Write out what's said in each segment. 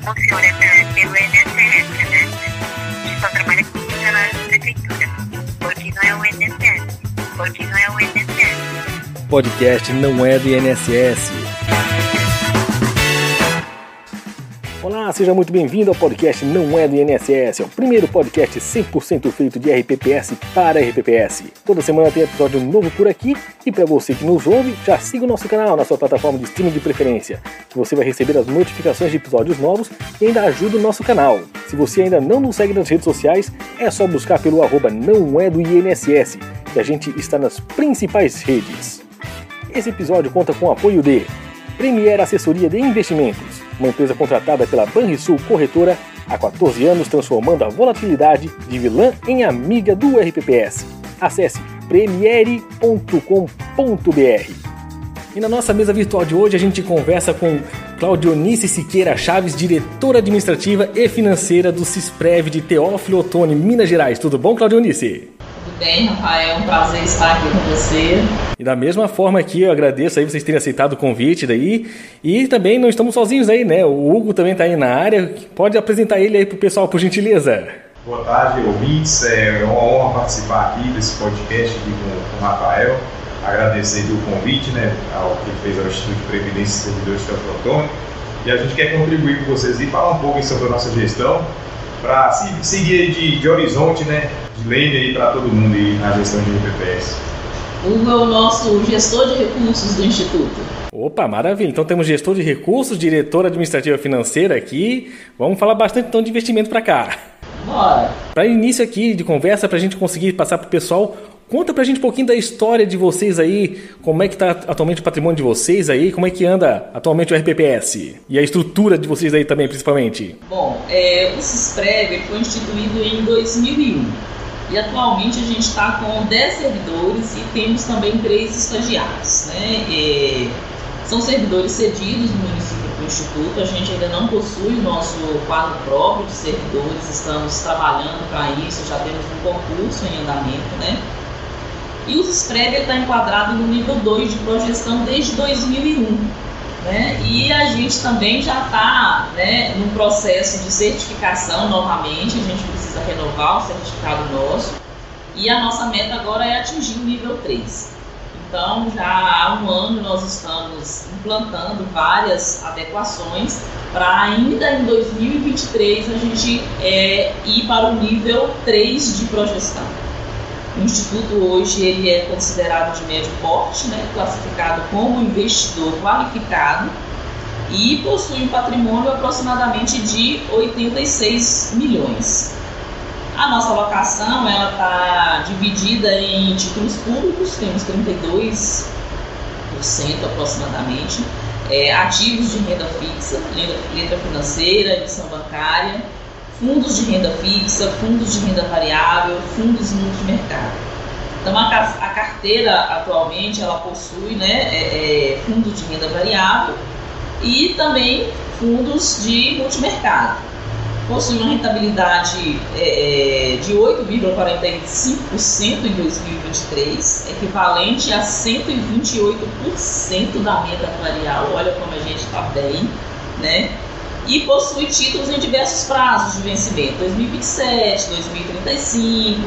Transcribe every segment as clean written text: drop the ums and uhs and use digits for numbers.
funciona pelo INSS, né? A gente só trabalha com funcionários da prefeitura, porque não é o INSS. Podcast não é do INSS. Olá, seja muito bem-vindo ao podcast Não é do INSS. É o primeiro podcast 100% feito de RPPS para RPPS. Toda semana tem episódio novo por aqui. E para você que nos ouve, já siga o nosso canal na sua plataforma de streaming de preferência, que você vai receber as notificações de episódios novos e ainda ajuda o nosso canal. Se você ainda não nos segue nas redes sociais, é só buscar pelo @não é do INSS, que a gente está nas principais redes. Esse episódio conta com o apoio de Premier Assessoria de Investimentos, uma empresa contratada pela Banrisul Corretora há 14 anos, transformando a volatilidade de vilã em amiga do RPPS. Acesse premiere.com.br. E na nossa mesa virtual de hoje a gente conversa com Claudionice Siqueira Chaves, diretora administrativa e financeira do Cisprev de Teófilo Otoni, Minas Gerais. Tudo bom, Claudionice? Tudo bem, Rafael, é um prazer estar aqui com você. E da mesma forma aqui, eu agradeço aí vocês terem aceitado o convite daí. E também não estamos sozinhos aí, né? O Hugo também está aí na área. Pode apresentar ele aí pro pessoal, por gentileza. Boa tarde, ouvintes. É uma honra participar aqui desse podcast aqui com o Rafael. Agradecer o convite, né, ao que fez ao Instituto de Previdência e Servidores de Teófilo Otoni. E a gente quer contribuir com vocês e falar um pouco sobre a nossa gestão, para seguir de horizonte, né, de lane aí para todo mundo aí na gestão de RPPS. Hugo é o nosso gestor de recursos do Instituto. Opa, maravilha. Então temos gestor de recursos, diretora administrativa financeira aqui. Vamos falar bastante então de investimento para cá. Bora! Para início aqui de conversa, para a gente conseguir passar para o pessoal, conta pra gente um pouquinho da história de vocês aí, como é que está atualmente o patrimônio de vocês aí, como é que anda atualmente o RPPS e a estrutura de vocês aí também, principalmente. Bom, o Cisprev foi instituído em 2001 e atualmente a gente está com 10 servidores e temos também 3 estagiários, né? São servidores cedidos no município do Instituto, a gente ainda não possui o nosso quadro próprio de servidores, estamos trabalhando para isso, já temos um concurso em andamento, né? E o Cisprev está enquadrado no nível 2 de projeção desde 2001, né? E a gente também já está, né, no processo de certificação novamente, a gente precisa renovar o certificado nosso e a nossa meta agora é atingir o nível 3. Então, já há um ano nós estamos implantando várias adequações para ainda em 2023 a gente ir para o nível 3 de projeção. O Instituto hoje ele é considerado de médio porte, né, classificado como investidor qualificado e possui um patrimônio aproximadamente de 86 milhões. A nossa alocação ela está dividida em títulos públicos, temos 32% aproximadamente, ativos de renda fixa, letra financeira, emissão bancária, fundos de renda fixa, fundos de renda variável, fundos multimercado. Então a carteira atualmente ela possui, né, fundos de renda variável e também fundos de multimercado. Possui uma rentabilidade de 8,45% em 2023, equivalente a 128% da meta atuarial. Olha como a gente está bem, né? E possui títulos em diversos prazos de vencimento, 2027, 2035,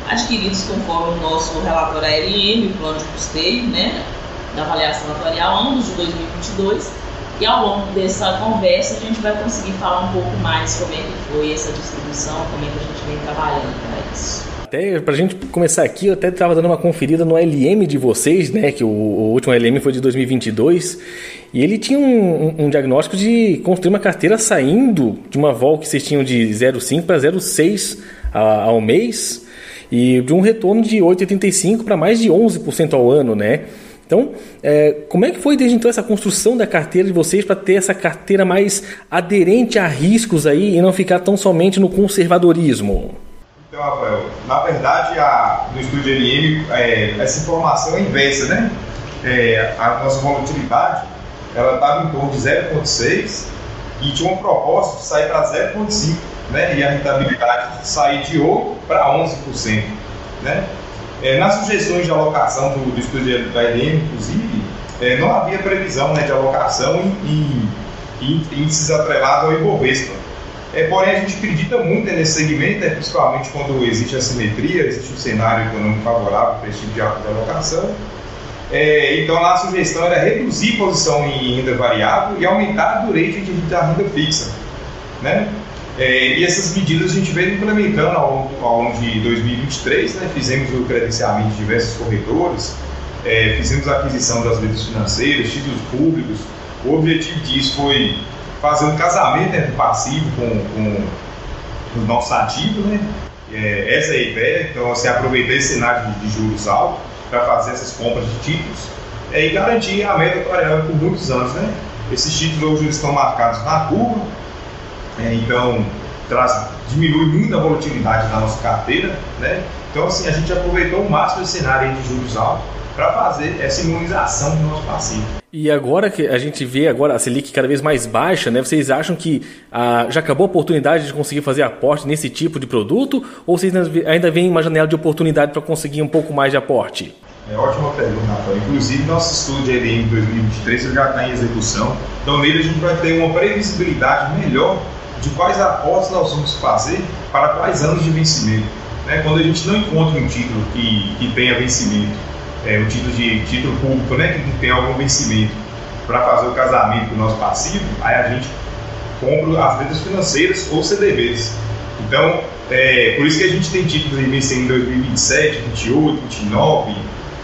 adquiridos conforme o nosso relatório ALM, o plano de custeio, né, da avaliação atuarial, ambos de 2022. E ao longo dessa conversa a gente vai conseguir falar um pouco mais como é que foi essa distribuição, como é que a gente vem trabalhando para isso. Até pra gente começar aqui, eu até estava dando uma conferida no LM de vocês, né, que o último LM foi de 2022, e ele tinha um diagnóstico de construir uma carteira saindo de uma vol que vocês tinham de 0,5 para 0,6 ao mês, e de um retorno de 8,85 para mais de 11% ao ano, né? Então, como é que foi desde então essa construção da carteira de vocês para ter essa carteira mais aderente a riscos aí e não ficar tão somente no conservadorismo? Então, Rafael, na verdade, no estudo de LM, essa informação é inversa, né? A nossa volatilidade, ela estava em torno de 0,6 e tinha uma proposta de sair para 0,5, né? E a rentabilidade de sair de 8% para 11%, né? Nas sugestões de alocação do estudo da LM, inclusive, não havia previsão, né, de alocação em índices atrelados ao Ibovespa. Porém, a gente acredita muito nesse segmento, principalmente quando existe assimetria, existe um cenário econômico favorável para esse tipo de alocação. Então, a sugestão era reduzir a posição em renda variável e aumentar o rate da renda fixa, né? E essas medidas a gente vem implementando ao longo de 2023, né? Fizemos o credenciamento de diversos corretores, fizemos a aquisição das letras financeiras, títulos públicos. O objetivo disso foi fazer um casamento, né, do passivo com os nossos ativos, né? Essa é a ideia. Então, você aproveitar esse cenário de juros altos para fazer essas compras de títulos e garantir a meta atuarial por muitos anos, né? Esses títulos hoje estão marcados na curva, então diminui muito a volatilidade da nossa carteira, né? Então, assim, a gente aproveitou o máximo desse cenário de juros altos para fazer essa imunização do nosso passivo. E agora que a gente vê agora a Selic cada vez mais baixa, né? Vocês acham que já acabou a oportunidade de conseguir fazer aporte nesse tipo de produto? Ou vocês ainda veem uma janela de oportunidade para conseguir um pouco mais de aporte? Ótima pergunta, Rafael. Inclusive, nosso estudo de LM 2023 já está em execução. Então, nele a gente vai ter uma previsibilidade melhor de quais aportes nós vamos fazer para quais anos de vencimento. Quando a gente não encontra um título que tenha vencimento, o título público, né, que não tem algum vencimento, para fazer o casamento do nosso passivo, aí a gente compra as letras financeiras ou CDBs. Então, por isso que a gente tem títulos de vencimento em 2027, 28, 29,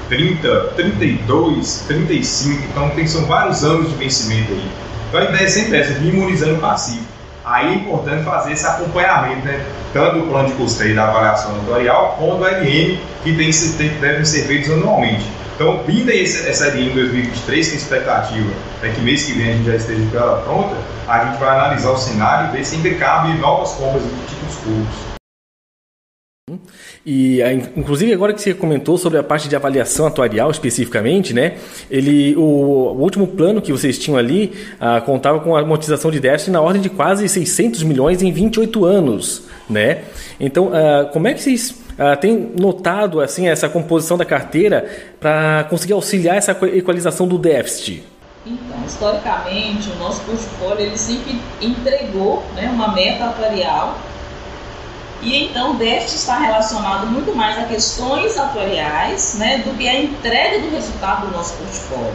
30, 32, 35, então são vários anos de vencimento aí. Então a ideia é sempre essa, de imunizando o passivo. Aí é importante fazer esse acompanhamento, né? Tanto do plano de custeio da avaliação atuarial, quanto do LM, que devem ser feitos anualmente. Então, vindo aí essa LM 2023, que a expectativa é que mês que vem a gente já esteja com ela pronta, a gente vai analisar o cenário e ver se ainda cabe novas compras de títulos públicos. E inclusive agora que você comentou sobre a parte de avaliação atuarial especificamente, né? O último plano que vocês tinham ali contava com a amortização de déficit na ordem de quase 600 milhões em 28 anos, né? Então, como é que vocês têm notado assim essa composição da carteira para conseguir auxiliar essa equalização do déficit? Então, historicamente, o nosso portfólio ele sempre entregou, né, uma meta atuarial. E então o déficit está relacionado muito mais a questões atuariais, né, do que a entrega do resultado do nosso portfólio.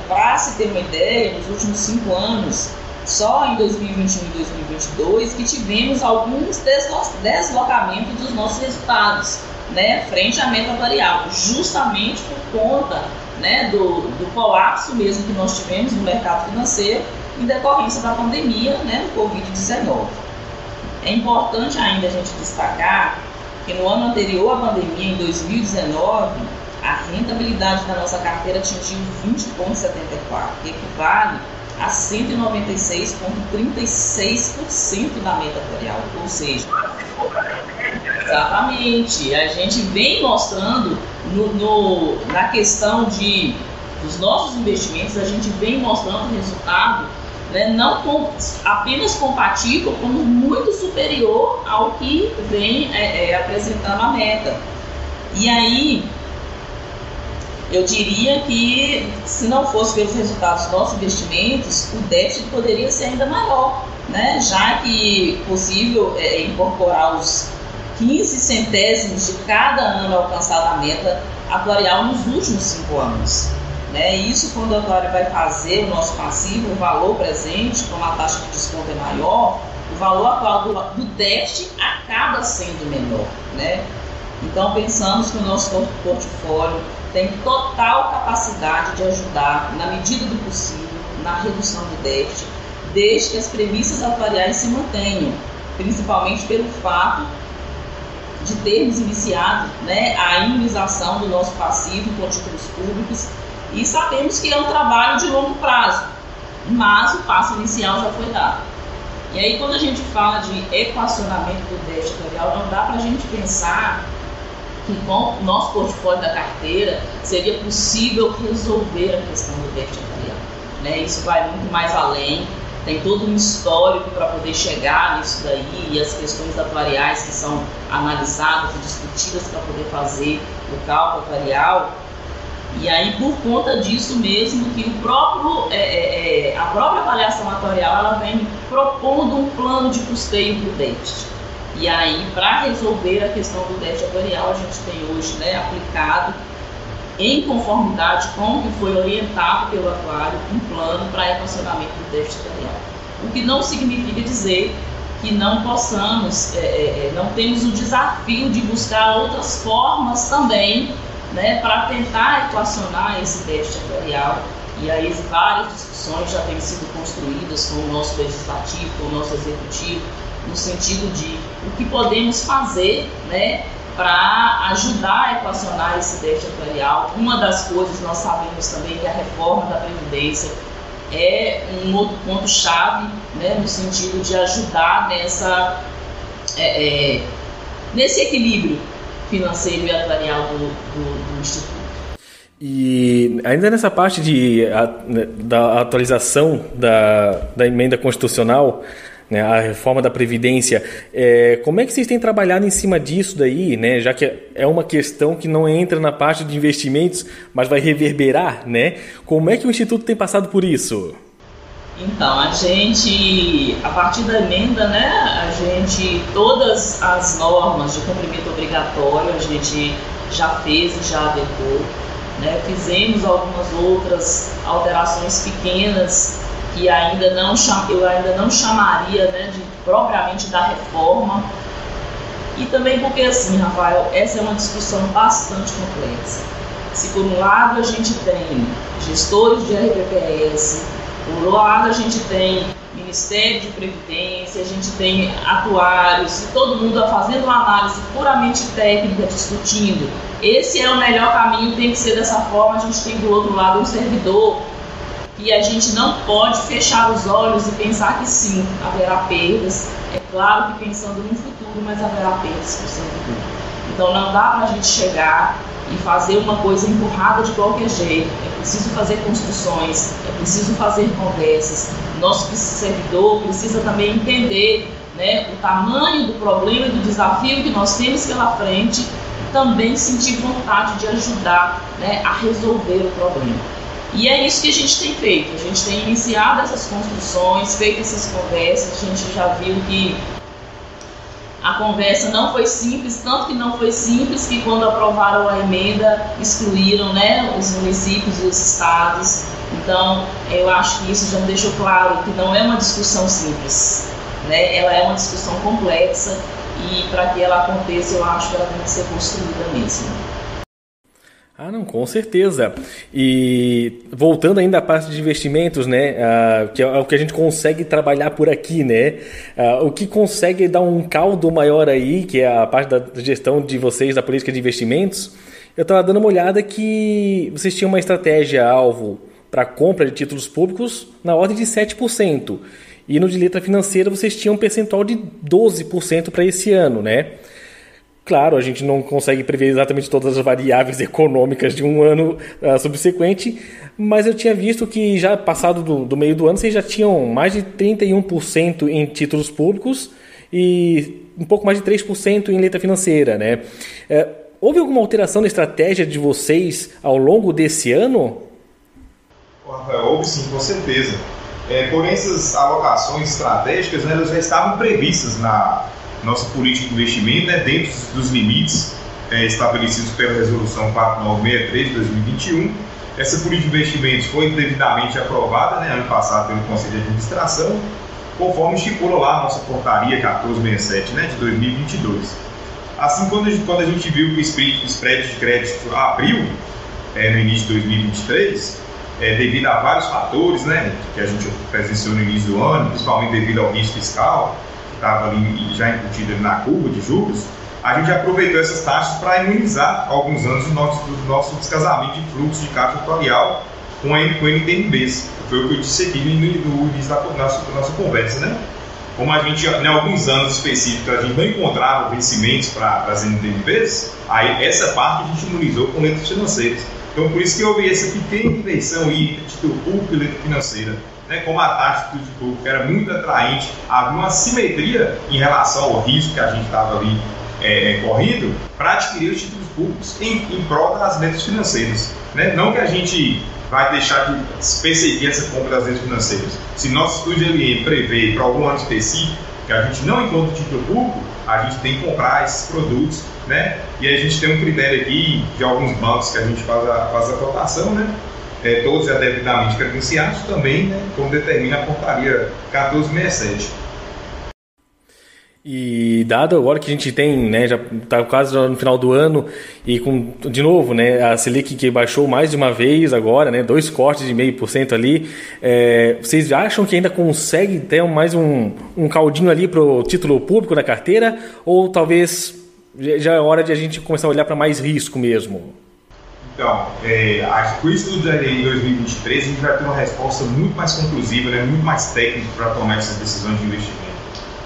Para se ter uma ideia, nos últimos 5 anos, só em 2021 e 2022, que tivemos alguns deslocamentos dos nossos resultados, né, frente à meta atuarial, justamente por conta, né, do colapso mesmo que nós tivemos no mercado financeiro em decorrência da pandemia, né, do Covid-19. É importante ainda a gente destacar que no ano anterior à pandemia, em 2019, a rentabilidade da nossa carteira atingiu 20,74, que equivale a 196,36% da meta atuarial. Ou seja, exatamente, a gente vem mostrando na questão dos nossos investimentos, a gente vem mostrando resultado, né, não apenas compatível, como muito superior ao que vem apresentando a meta. E aí, eu diria que se não fosse pelos resultados dos nossos investimentos, o déficit poderia ser ainda maior, né, já que possível incorporar os 15 centésimos de cada ano alcançado a meta atuarial nos últimos 5 anos. Isso quando o atuário vai fazer o nosso passivo, o valor presente, como a taxa de desconto é maior, o valor atual do déficit acaba sendo menor, né? Então pensamos que o nosso portfólio tem total capacidade de ajudar, na medida do possível, na redução do déficit, desde que as premissas atuariais se mantenham, principalmente pelo fato de termos iniciado, né, a imunização do nosso passivo com títulos públicos. E sabemos que é um trabalho de longo prazo, mas o passo inicial já foi dado. E aí, quando a gente fala de equacionamento do déficit atuarial, não dá para a gente pensar que com o nosso portfólio da carteira seria possível resolver a questão do déficit atuarial, né? Isso vai muito mais além, tem todo um histórico para poder chegar nisso daí, e as questões atuariais que são analisadas e discutidas para poder fazer o cálculo atuarial. E aí, por conta disso mesmo, que o próprio a própria avaliação atuarial ela vem propondo um plano de custeio para o déficit. E aí, para resolver a questão do déficit atuarial, a gente tem hoje, né, aplicado em conformidade com o que foi orientado pelo atuário um plano para equacionamento do déficit atuarial. O que não significa dizer que não possamos, não temos o desafio de buscar outras formas também, né, para tentar equacionar esse déficit atuarial. E aí várias discussões já têm sido construídas com o nosso legislativo, com o nosso executivo, no sentido de o que podemos fazer, né, para ajudar a equacionar esse déficit atuarial. Uma das coisas, nós sabemos também que a reforma da Previdência é um outro ponto-chave, né, no sentido de ajudar nesse equilíbrio financeiro e atuarial do Instituto. E ainda nessa parte da atualização da emenda constitucional, né, a reforma da Previdência, como é que vocês têm trabalhado em cima disso daí, né, já que é uma questão que não entra na parte de investimentos, mas vai reverberar, né? Como é que o Instituto tem passado por isso? Então, a partir da emenda, né, todas as normas de cumprimento obrigatório, a gente já fez e já adequou, né? Fizemos algumas outras alterações pequenas que eu ainda não chamaria, né, propriamente da reforma. E também porque, assim, Rafael, essa é uma discussão bastante complexa. Se por um lado a gente tem gestores de RPPS, por outro lado a gente tem Ministério de Previdência, a gente tem atuários, e todo mundo fazendo uma análise puramente técnica, discutindo, esse é o melhor caminho, tem que ser dessa forma. A gente tem do outro lado um servidor, e a gente não pode fechar os olhos e pensar que sim, haverá perdas. É claro que pensando no futuro, mas haverá perdas para o servidor. Então não dá para a gente chegar e fazer uma coisa empurrada de qualquer jeito. É preciso fazer construções, é preciso fazer conversas. Nosso servidor precisa também entender, né, o tamanho do problema e do desafio que nós temos pela frente, e também sentir vontade de ajudar, né, a resolver o problema. E é isso que a gente tem feito. A gente tem iniciado essas construções, feito essas conversas. A gente já viu que a conversa não foi simples, tanto que não foi simples que quando aprovaram a emenda excluíram, né, os municípios e os estados. Então, eu acho que isso já me deixou claro que não é uma discussão simples, né? Ela é uma discussão complexa, e para que ela aconteça, eu acho que ela tem que ser construída mesmo. Ah, não, com certeza. E voltando ainda à parte de investimentos, né, que é o que a gente consegue trabalhar por aqui, né, o que consegue dar um caldo maior aí, que é a parte da gestão de vocês, da política de investimentos. Eu estava dando uma olhada que vocês tinham uma estratégia-alvo para compra de títulos públicos na ordem de 7%. E no de letra financeira vocês tinham um percentual de 12% para esse ano, né? Claro, a gente não consegue prever exatamente todas as variáveis econômicas de um ano subsequente, mas eu tinha visto que já passado do meio do ano vocês já tinham mais de 31% em títulos públicos e um pouco mais de 3% em letra financeira, né? Houve alguma alteração na estratégia de vocês ao longo desse ano? Houve sim, com certeza. Porém, essas alocações estratégicas, né, elas já estavam previstas na nossa política de investimento, né, dentro dos limites estabelecidos pela Resolução 4963 de 2021. Essa política de investimentos foi devidamente aprovada, né, ano passado pelo Conselho de Administração, conforme estipula lá a nossa portaria 1467, né, de 2022. Assim, quando a gente viu que o spread de crédito abriu no início de 2023, devido a vários fatores, né, que a gente presenciou no início do ano, principalmente devido ao risco fiscal, estava ali já embutido na curva de juros, a gente aproveitou essas taxas para imunizar alguns anos do nosso descasamento de fluxo de caixa atuarial com NTNBs. Foi o que eu disse aqui no início da nossa conversa, né? Como a gente, em alguns anos específicos, a gente não encontrava vencimentos para as NTNBs, aí essa parte a gente imunizou com letras financeiras. Então, por isso que houve essa pequena inversão aí entre título público e letra financeira. Como a taxa de título público era muito atraente, havia uma simetria em relação ao risco que a gente estava ali correndo para adquirir os títulos públicos em prol das letras financeiras. Não que a gente vai deixar de perseguir essa compra das agências financeiras. Se nosso estudo de LM prevê para algum ano específico que a gente não encontra título público, a gente tem que comprar esses produtos, né? E a gente tem um critério aqui de alguns bancos que a gente faz a cotação, né? Todos já devidamente credenciados também, né? Como determina a portaria 1467. E dado agora que a gente tem, né, já está quase no final do ano e com, de novo, né, a Selic que baixou mais de uma vez agora, né, 2 cortes de 0,5% ali, vocês acham que ainda consegue ter mais um caldinho ali para o título público da carteira, ou talvez já é hora de a gente começar a olhar para mais risco mesmo? Então, com o estudo da LM em 2023 a gente vai ter uma resposta muito mais conclusiva, né, muito mais técnica para tomar essas decisões de investimento.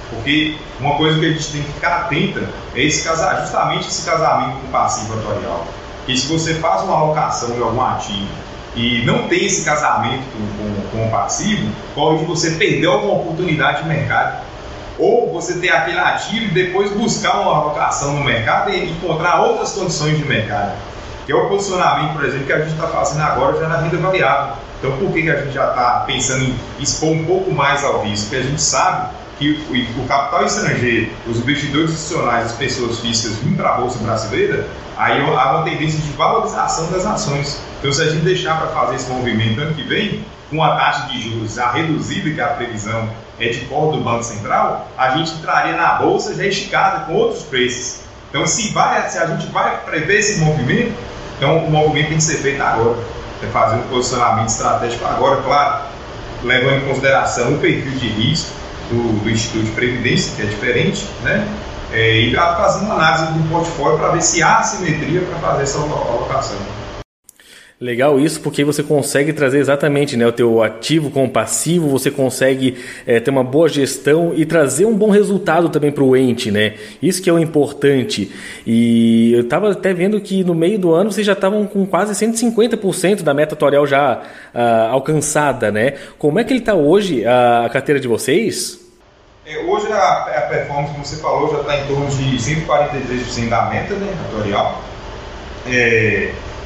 Porque uma coisa que a gente tem que ficar atenta é justamente esse casamento com o passivo atuarial. Porque se você faz uma alocação em algum ativo e não tem esse casamento com o passivo, corre de você perder alguma oportunidade de mercado. Ou você ter aquele ativo e depois buscar uma alocação no mercado e encontrar outras condições de mercado. Que é o posicionamento, por exemplo, que a gente está fazendo agora já na renda variável. Então, por que a gente já está pensando em expor um pouco mais ao risco? Porque a gente sabe que o capital estrangeiro, os investidores institucionais, as pessoas físicas vindo para a Bolsa Brasileira, aí há uma tendência de valorização das ações. Então, se a gente deixar para fazer esse movimento ano que vem, com a taxa de juros já reduzida, que a previsão é de corte do Banco Central, a gente entraria na Bolsa já esticada com outros preços. Então, se a gente vai prever esse movimento, então o movimento tem que ser feito agora. É fazer um posicionamento estratégico agora, claro, levando em consideração o perfil de risco do Instituto de Previdência, que é diferente, né? E fazendo uma análise do portfólio para ver se há simetria para fazer essa alocação. Legal isso, porque você consegue trazer exatamente, né, o teu ativo com o passivo, você consegue ter uma boa gestão e trazer um bom resultado também para o ente, né? Isso que é o importante. E eu estava até vendo que no meio do ano vocês já estavam com quase 150% da meta atuarial já alcançada, né? Como é que ele está hoje, a carteira de vocês? Hoje a performance, como você falou, já está em torno de 143% da meta, né, atuarial.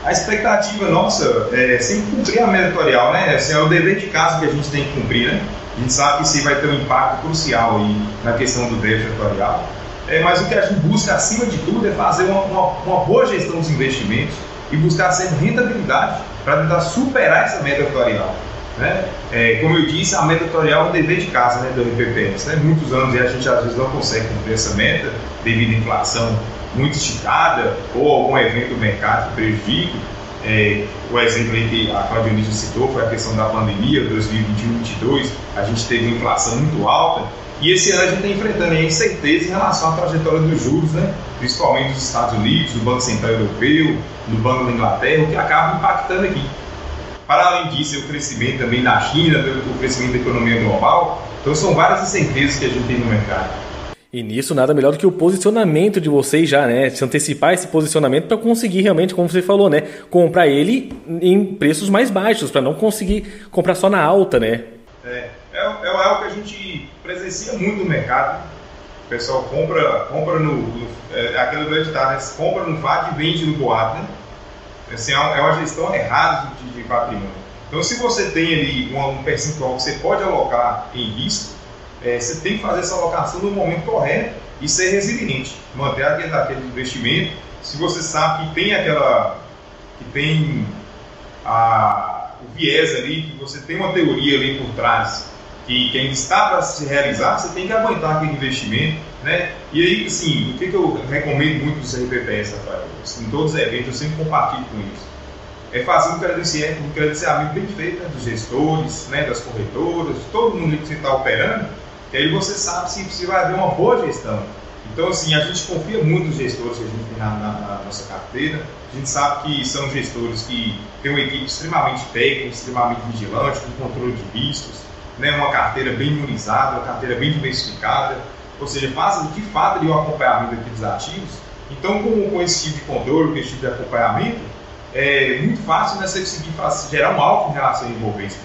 A expectativa nossa é sempre cumprir a meta atuarial, né? Esse é o dever de casa que a gente tem que cumprir, né? A gente sabe que isso vai ter um impacto crucial aí na questão do déficit atuarial. Mas o que a gente busca, acima de tudo, é fazer uma boa gestão dos investimentos e buscar sempre rentabilidade para tentar superar essa meta atuarial, né? Como eu disse, a meta atuarial é um dever de casa, né, do RPPS, né? Muitos anos e a gente às vezes não consegue cumprir essa meta devido à inflação muito esticada ou algum evento do mercado que prejudique. O exemplo aí que a Claudionista citou foi a questão da pandemia, 2021-2022, a gente teve uma inflação muito alta e esse ano a gente está enfrentando aí incerteza em relação à trajetória dos juros, né? Principalmente dos Estados Unidos, do Banco Central Europeu, do Banco da Inglaterra, o que acaba impactando aqui. Para além disso, o crescimento também da China, o crescimento da economia global, então são várias incertezas que a gente tem no mercado. E nisso nada melhor do que o posicionamento de vocês já, né? Se antecipar esse posicionamento para conseguir realmente, como você falou, né? Comprar ele em preços mais baixos, para não conseguir comprar só na alta, né? É algo que a gente presencia muito no mercado. O pessoal compra aquele velho ditado, né? Compra no fato e vende no boato, né? Assim, é uma gestão errada de patrimônio. Então, se você tem ali um percentual que você pode alocar em risco, você tem que fazer essa alocação no momento correto e ser resiliente, manter aquele investimento. Se você sabe que tem o viés ali, que você tem uma teoria ali por trás que ainda está para se realizar, você tem que aguentar aquele investimento, né? E aí, assim, o que eu recomendo muito dos RPPS, Rafael? Em todos os eventos eu sempre compartilho com isso. É fazer um credenciamento bem feito, né, dos gestores, né, das corretoras, de todo mundo que você está operando, que aí você sabe se vai haver uma boa gestão. Então, assim, a gente confia muito nos gestores que a gente tem na nossa carteira. A gente sabe que são gestores que têm uma equipe extremamente técnica, extremamente vigilante, com controle de riscos, né, uma carteira bem imunizada, uma carteira bem diversificada, ou seja, fazem de fato ali, um acompanhamento aqui dos ativos. Então, com esse tipo de controle, com esse tipo de acompanhamento, é muito fácil, né, você conseguir gerar um alvo em relação ao Ibovespa,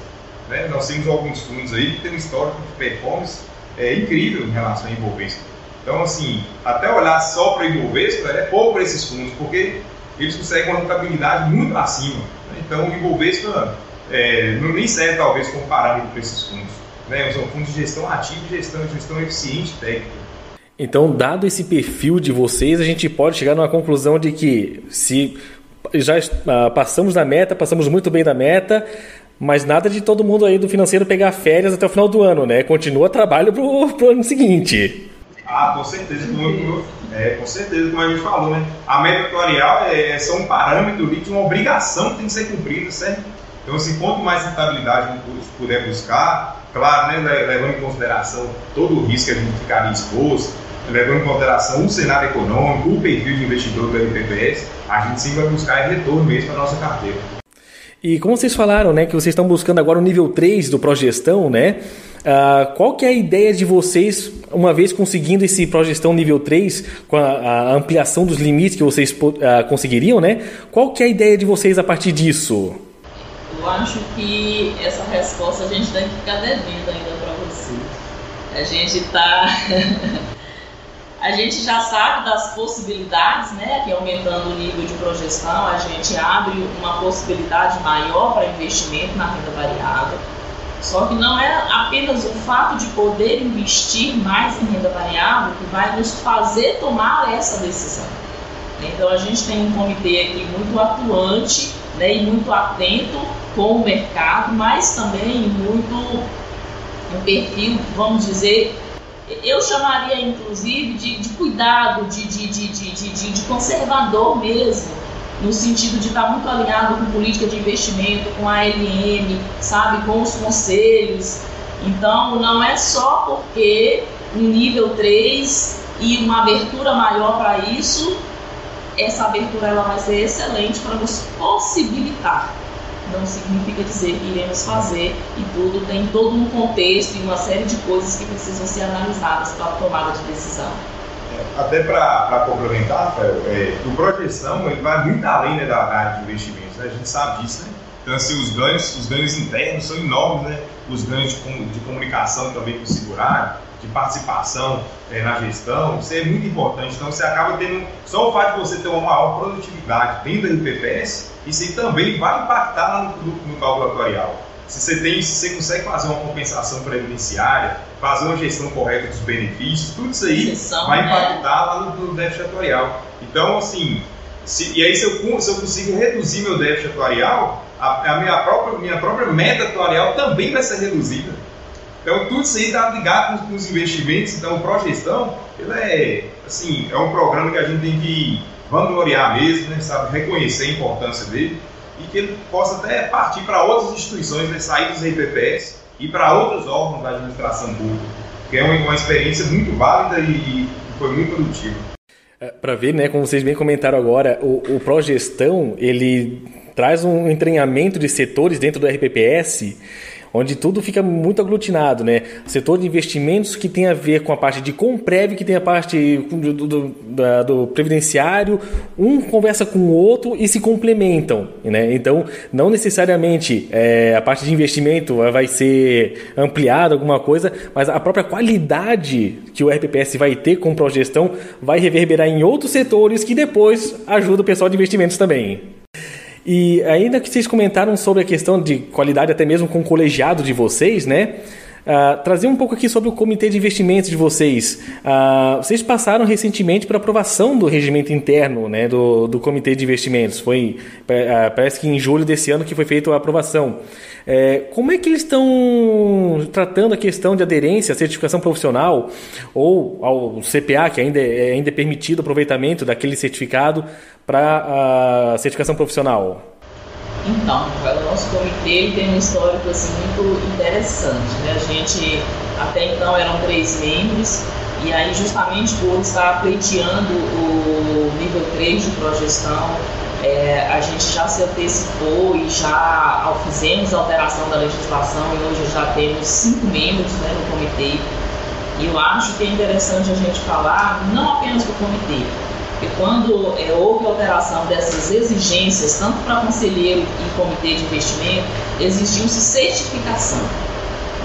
né? Nós temos alguns fundos aí que tem um histórico de performance incrível em relação ao Ibovespa. Então, assim, até olhar só para o Ibovespa é pouco para esses fundos, porque eles conseguem uma rentabilidade muito acima, né? Então, o Ibovespa nem serve talvez como parâmetro para esses fundos, né? São fundos de gestão ativa e gestão eficiente técnica. Então, dado esse perfil de vocês, a gente pode chegar numa conclusão de que se já passamos da meta, passamos muito bem da meta, mas nada de todo mundo aí do financeiro pegar férias até o final do ano, né? Continua trabalho pro ano seguinte. Com certeza, com certeza, como a gente falou, né? A meta atuarial é só um parâmetro de uma obrigação que tem que ser cumprida, certo? Então, assim, quanto mais rentabilidade a gente puder buscar, claro, né, levando em consideração todo o risco que a gente ficaria exposto, levando em consideração o cenário econômico, o perfil de investidor do RPPS, a gente sim vai buscar retorno mesmo para a nossa carteira. E como vocês falaram, né, que vocês estão buscando agora o nível 3 do Progestão, né? Qual que é a ideia de vocês, uma vez conseguindo esse Progestão nível 3, com a ampliação dos limites que vocês conseguiriam, né? Qual que é a ideia de vocês a partir disso? Eu acho que essa resposta a gente tem que ficar devendo ainda para você. A gente já sabe das possibilidades, né? Que aumentando o nível de projeção, a gente abre uma possibilidade maior para investimento na renda variável. Só que não é apenas o fato de poder investir mais em renda variável que vai nos fazer tomar essa decisão. Então a gente tem um comitê aqui muito atuante, né, e muito atento com o mercado, mas também muito um perfil, vamos dizer, eu chamaria inclusive de cuidado, de conservador mesmo, no sentido de estar muito alinhado com política de investimento, com a ALM, sabe, com os conselhos. Então, não é só porque um nível 3 e uma abertura maior para isso, essa abertura ela vai ser excelente para nos possibilitar. Não significa dizer que iremos fazer e tudo, tem todo um contexto e uma série de coisas que precisam ser analisadas para a tomada de decisão. Até para complementar, Rafael, o Progestão ele vai muito além, né, da área de investimentos, né? A gente sabe disso, né? Então, assim, os ganhos internos são enormes, né? Os ganhos de comunicação também com o segurado, de participação na gestão, isso é muito importante. Então, você acaba tendo, só o fato de você ter uma maior produtividade dentro do RPPS, isso aí também vai impactar lá no cálculo atuarial. Se você consegue fazer uma compensação previdenciária, fazer uma gestão correta dos benefícios, tudo isso aí vai impactar lá no déficit atuarial. Então, assim, se eu consigo reduzir meu déficit atuarial, a minha própria meta atuarial também vai ser reduzida. Então, tudo isso aí está ligado com os investimentos. Então, o Progestão, ele é um programa que a gente tem que vangloriar mesmo, né, sabe, reconhecer a importância dele, e que ele possa até partir para outras instituições, né, sair dos RPPS e para outros órgãos da administração pública, que é uma experiência muito válida e foi muito produtiva. Para ver, né, como vocês bem comentaram agora, o Progestão, ele traz um entranhamento de setores dentro do RPPS, onde tudo fica muito aglutinado, né? Setor de investimentos que tem a ver com a parte de Comprev, que tem a parte do previdenciário, um conversa com o outro e se complementam, né? Então, não necessariamente a parte de investimento vai ser ampliada, alguma coisa, mas a própria qualidade que o RPPS vai ter com Progestão vai reverberar em outros setores que depois ajuda o pessoal de investimentos também. E ainda que vocês comentaram sobre a questão de qualidade, até mesmo com o colegiado de vocês, né? Trazer um pouco aqui sobre o comitê de investimentos de vocês. Vocês passaram recentemente para aprovação do regimento interno, né, do comitê de investimentos. Foi, parece que em julho desse ano que foi feita a aprovação. Como é que eles estão tratando a questão de aderência à certificação profissional ou ao CPA, que ainda é permitido o aproveitamento daquele certificado para a certificação profissional? Então, o nosso comitê tem um histórico assim, muito interessante, né? A gente, até então, eram 3 membros, e aí justamente por estar pleiteando o nível 3 de Progestão, a gente já se antecipou e já fizemos a alteração da legislação, e hoje já temos 5 membros, né, no comitê. E eu acho que é interessante a gente falar, não apenas do comitê, porque quando houve alteração dessas exigências, tanto para conselheiro e comitê de investimento, exigiu-se certificação.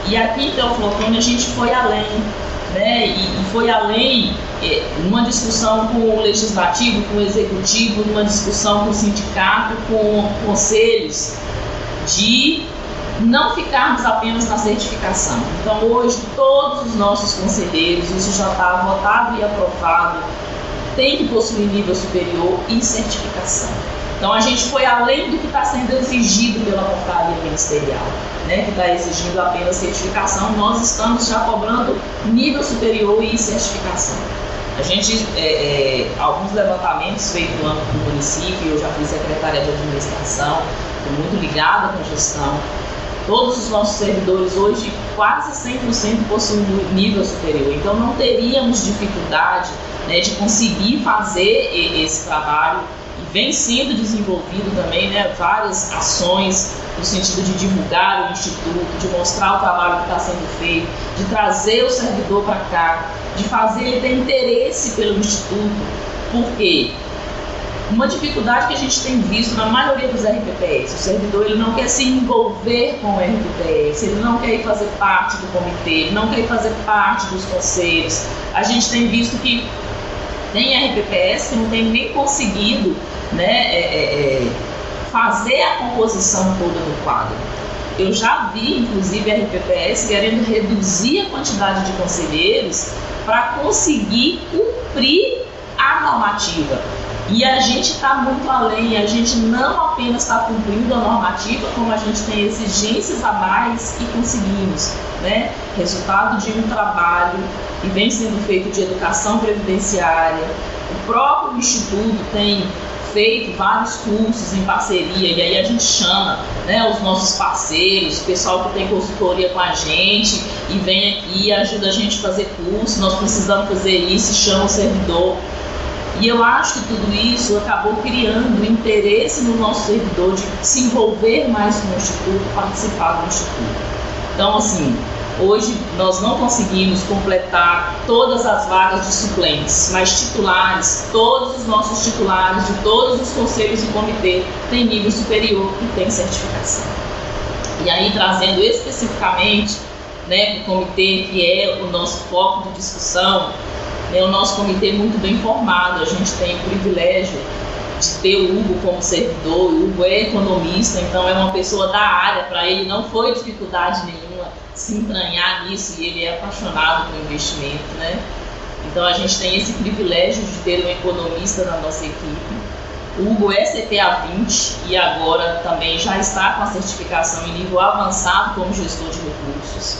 E aqui em Teófilo Otoni a gente foi além, né? E foi além numa discussão com o legislativo, com o executivo, numa discussão com o sindicato, com conselhos, de não ficarmos apenas na certificação. Então, hoje, todos os nossos conselheiros, isso já está votado e aprovado, tem que possuir nível superior e certificação. Então, a gente foi além do que está sendo exigido pela portaria ministerial, né, que está exigindo apenas certificação. Nós estamos já cobrando nível superior e certificação. A gente, alguns levantamentos feitos no âmbito do município, eu já fui secretária de administração, estou muito ligada com a gestão. Todos os nossos servidores hoje, quase 100% possuem nível superior. Então, não teríamos dificuldade, né, de conseguir fazer esse trabalho. E vem sendo desenvolvido também, né, várias ações no sentido de divulgar o Instituto, de mostrar o trabalho que está sendo feito, de trazer o servidor para cá, de fazer ele ter interesse pelo Instituto. Por quê? Uma dificuldade que a gente tem visto na maioria dos RPPS, o servidor ele não quer se envolver com o RPPS, ele não quer ir fazer parte do comitê, ele não quer ir fazer parte dos conselhos. A gente tem visto que tem RPPS que não tem nem conseguido, né, fazer a composição toda do quadro. Eu já vi, inclusive, RPPS querendo reduzir a quantidade de conselheiros para conseguir cumprir a normativa. E a gente está muito além, a gente não apenas está cumprindo a normativa, como a gente tem exigências a mais e conseguimos, né? Resultado de um trabalho que vem sendo feito de educação previdenciária. O próprio Instituto tem feito vários cursos em parceria, e aí a gente chama, né, os nossos parceiros, o pessoal que tem consultoria com a gente e vem aqui e ajuda a gente a fazer curso. Nós precisamos fazer isso, chama o servidor. E eu acho que tudo isso acabou criando interesse no nosso servidor de se envolver mais com o Instituto, participar do Instituto. Então, assim, hoje nós não conseguimos completar todas as vagas de suplentes, mas titulares, todos os nossos titulares de todos os conselhos e comitê têm nível superior e têm certificação. E aí, trazendo especificamente, né, para o comitê, que é o nosso foco de discussão, o nosso comitê é muito bem formado. A gente tem o privilégio de ter o Hugo como servidor. O Hugo é economista, então é uma pessoa da área. Para ele não foi dificuldade nenhuma se entranhar nisso, e ele é apaixonado por investimento, né? Então a gente tem esse privilégio de ter um economista na nossa equipe. O Hugo é CPA 20 e agora também já está com a certificação em nível avançado como gestor de recursos.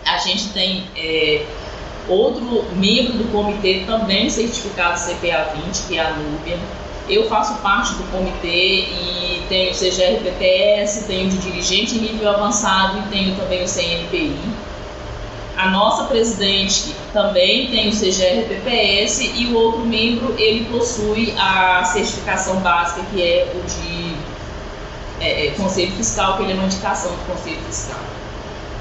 A gente tem outro membro do comitê também certificado CPA 20, que é a Núbia. Eu faço parte do comitê e tenho o CGRPPS, tenho de dirigente em nível avançado e tenho também o CNPI. A nossa presidente também tem o CGRPPS e o outro membro, ele possui a certificação básica, que é o de Conselho Fiscal, que ele é uma indicação do Conselho Fiscal.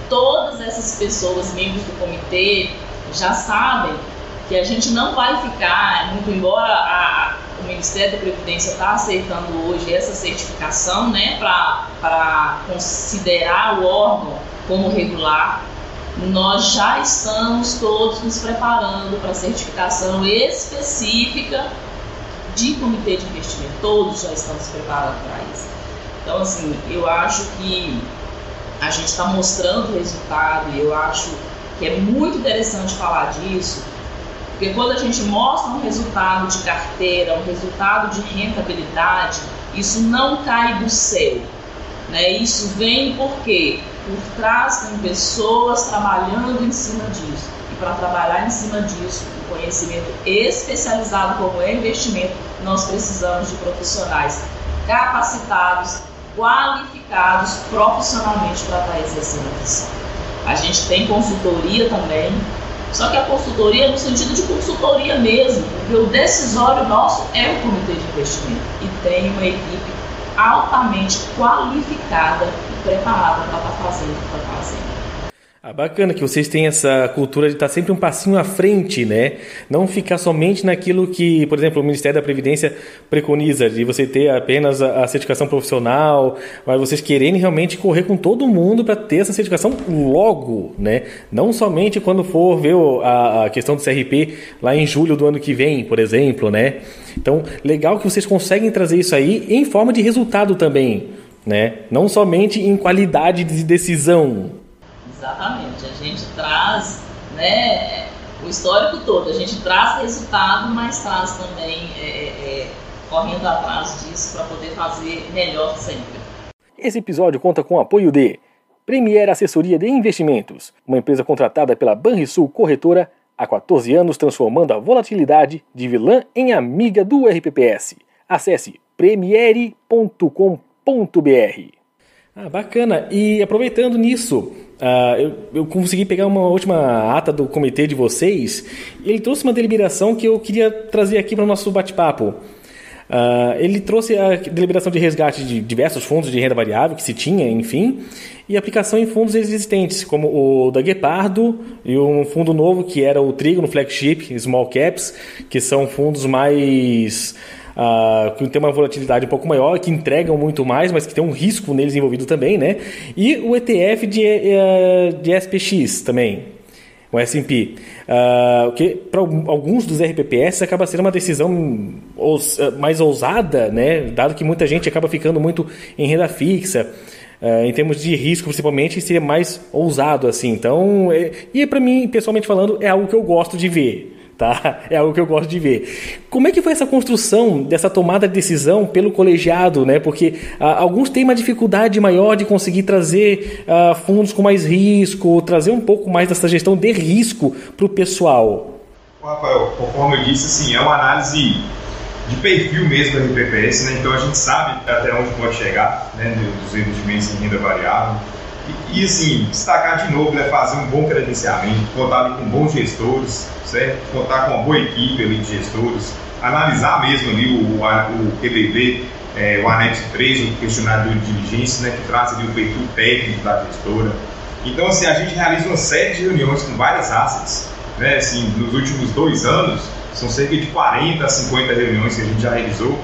Todas essas pessoas, membros do comitê, já sabem que a gente não vai ficar, muito embora o Ministério da Previdência está aceitando hoje essa certificação, né, para considerar o órgão como regular, nós já estamos todos nos preparando para a certificação específica de comitê de investimento. Todos já estamos preparando para isso. Então, assim, eu acho que a gente está mostrando o resultado e eu acho que é muito interessante falar disso, porque quando a gente mostra um resultado de carteira, um resultado de rentabilidade, isso não cai do céu, né? Isso vem por quê? Por trás tem pessoas trabalhando em cima disso. E para trabalhar em cima disso, o conhecimento especializado como é investimento, nós precisamos de profissionais capacitados, qualificados profissionalmente para estar exercendo a função. A gente tem consultoria também, só que a consultoria é no sentido de consultoria mesmo, porque o decisório nosso é o comitê de investimento e tem uma equipe altamente qualificada e preparada para estar fazendo o que está fazendo. Bacana que vocês têm essa cultura de estar sempre um passinho à frente, né? Não ficar somente naquilo que, por exemplo, o Ministério da Previdência preconiza, de você ter apenas a certificação profissional, mas vocês querem realmente correr com todo mundo para ter essa certificação logo, né? Não somente quando for ver a questão do CRP lá em julho do ano que vem, por exemplo, né? Então, legal que vocês conseguem trazer isso aí em forma de resultado também. né? Não somente em qualidade de decisão. Exatamente, a gente traz, né, o histórico todo, a gente traz resultado, mas traz também correndo atrás disso para poder fazer melhor sempre. Esse episódio conta com o apoio de Premier Assessoria de Investimentos, uma empresa contratada pela Banrisul Corretora há 14 anos, transformando a volatilidade de vilã em amiga do RPPS. Acesse premiere.com.br. Bacana. E aproveitando nisso, eu consegui pegar uma última ata do comitê de vocês. Ele trouxe uma deliberação que eu queria trazer aqui para o nosso bate-papo. Ele trouxe a deliberação de resgate de diversos fundos de renda variável que se tinha, enfim, e aplicação em fundos existentes, como o da Guepardo e um fundo novo que era o Trigo no Flagship Small Caps, que são fundos mais... que tem uma volatilidade um pouco maior, que entregam muito mais, mas que tem um risco neles envolvido também, né? E o ETF de SPX também, o S&P, que para alguns dos RPPS acaba sendo uma decisão mais ousada, né? Dado que muita gente acaba ficando muito em renda fixa, em termos de risco principalmente, seria mais ousado assim. Então, e para mim, pessoalmente falando, é algo que eu gosto de ver. Tá? É algo que eu gosto de ver. Como é que foi essa construção dessa tomada de decisão pelo colegiado, né? Porque alguns têm uma dificuldade maior de conseguir trazer fundos com mais risco, trazer um pouco mais dessa gestão de risco para o pessoal. Rafael, conforme eu disse, assim, é uma análise de perfil mesmo do RPPS, né? Então a gente sabe até onde pode chegar, né, dos investimentos em renda variável. E assim, destacar de novo, né, fazer um bom credenciamento, contar ali com bons gestores, certo? Contar com uma boa equipe ali de gestores, analisar mesmo ali o QBV, o anexo 3, o questionário de diligência, né, que traz ali o perfil técnico da gestora. Então, assim, a gente realiza uma série de reuniões com várias assets, né, assim, nos últimos 2 anos, são cerca de 40 a 50 reuniões que a gente já realizou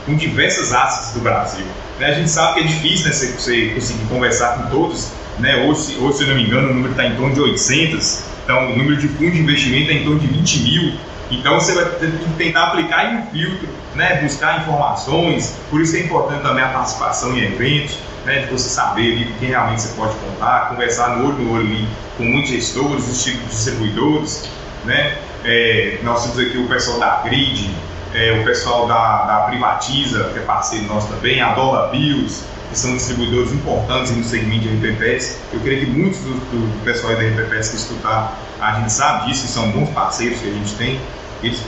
com diversas assets do Brasil. A gente sabe que é difícil, né, você conseguir conversar com todos, né? Hoje, se eu não me engano, o número está em torno de 800, então o número de fundos de investimento é em torno de 20 mil, então você vai ter que tentar aplicar em um filtro, né, buscar informações, por isso é importante também a participação em eventos, né, de você saber ali com quem realmente você pode contar, conversar no olho ali com muitos gestores, os tipos de distribuidores, né? Nós temos aqui o pessoal da Grid, o pessoal da Privatiza, que é parceiro nosso também, a Dollar Bills, que são distribuidores importantes no segmento de RPPS. Eu creio que muitos do pessoal da RPPS que escutar, a gente sabe disso, que são bons parceiros que a gente tem. Eles,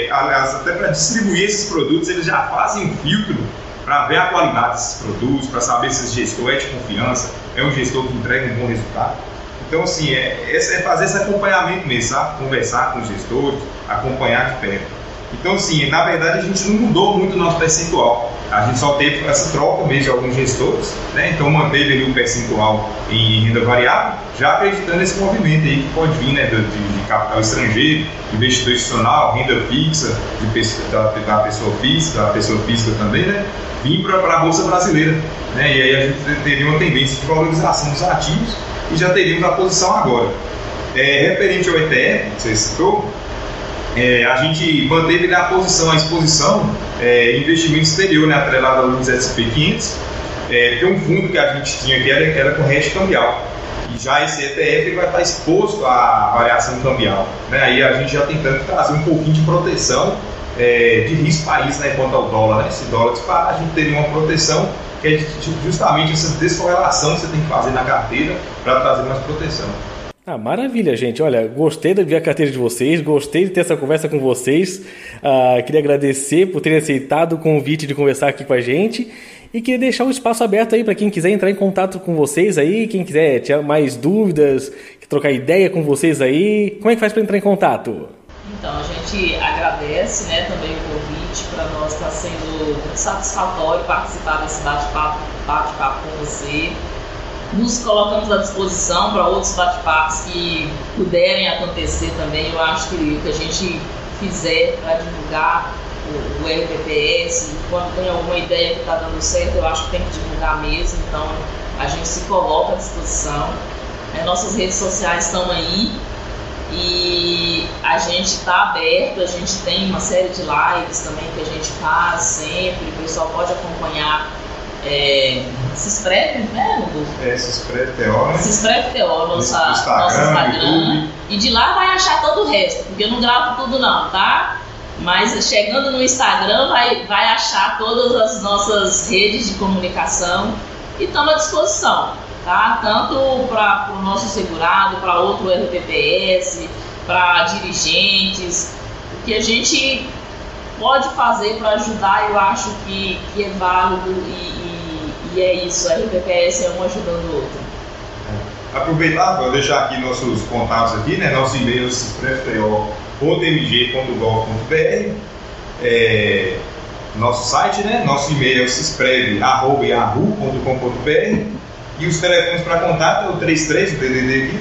aliás, até para distribuir esses produtos, eles já fazem um filtro para ver a qualidade desses produtos, para saber se esse gestor é de confiança, é um gestor que entrega um bom resultado. Então, assim, é fazer esse acompanhamento mesmo, sabe? Conversar com os gestores, acompanhar de perto. Então, assim, na verdade a gente não mudou muito o nosso percentual. A gente só teve essa troca mesmo de alguns gestores, né? Então manteve ali o percentual em renda variável, já acreditando nesse movimento aí que pode vir, né, de capital estrangeiro, investidor institucional, renda fixa, da pessoa física também, né? Vir para a Bolsa Brasileira, né? E aí a gente teria uma tendência de valorização dos ativos e já teríamos a posição agora. Referente ao ETF, que você citou, a gente manteve a exposição em investimento exterior, né, atrelado aos SP500. Tem um fundo que a gente tinha que era com hedge cambial. E já esse ETF vai estar exposto à variação cambial, né? Aí a gente já tentando trazer um pouquinho de proteção de risco país, né, quanto ao dólar, né? Se o dólar disparar, a gente teria uma proteção que é justamente essa descorrelação que você tem que fazer na carteira para trazer mais proteção. Maravilha, gente. Olha, gostei de ver a carteira de vocês, gostei de ter essa conversa com vocês. Queria agradecer por terem aceitado o convite de conversar aqui com a gente e queria deixar um espaço aberto aí para quem quiser entrar em contato com vocês aí, quem quiser tirar mais dúvidas, trocar ideia com vocês aí. Como é que faz para entrar em contato? Então, a gente agradece, né, também o convite. Para nós está sendo satisfatório participar desse bate-papo com você. Nos colocamos à disposição para outros bate-papos que puderem acontecer também. Eu acho que o que a gente fizer para divulgar o RPPS, quando tem alguma ideia que está dando certo, eu acho que tem que divulgar mesmo. Então, a gente se coloca à disposição. Nossas redes sociais estão aí e a gente está aberto. A gente tem uma série de lives também que a gente faz sempre. O pessoal pode acompanhar Cisprev, né, Hugo? Cisprev TO, né? Cisprev TO, nosso Instagram. E de lá vai achar todo o resto, porque eu não gravo tudo não, tá? Mas chegando no Instagram vai achar todas as nossas redes de comunicação e estamos à disposição, tá? Tanto para o nosso segurado, para outro RPPS, para dirigentes, o que a gente pode fazer para ajudar, eu acho que é válido e é isso, a RPPS é um ajudando o outro. Aproveitar para deixar aqui nossos contatos aqui, né? Nosso e-mail é cisprevto.mg.gov.br, nosso site, né? Nosso e-mail é cisprev@yahoo.com.br e os telefones para contato é o 33, o DDD aqui,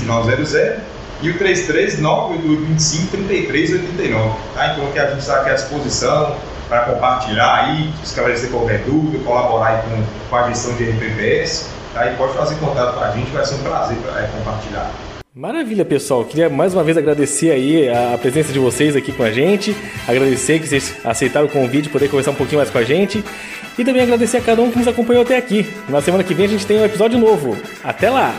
3522-2900 e o 33-98825-3389, tá? Então aqui a gente está aqui à disposição para compartilhar aí, esclarecer qualquer dúvida, colaborar aí com a gestão de RPPS, tá? E pode fazer contato com a gente, vai ser um prazer compartilhar. Maravilha, pessoal. Queria mais uma vez agradecer aí a presença de vocês aqui com a gente, agradecer que vocês aceitaram o convite, poder conversar um pouquinho mais com a gente e também agradecer a cada um que nos acompanhou até aqui. Na semana que vem a gente tem um episódio novo. Até lá!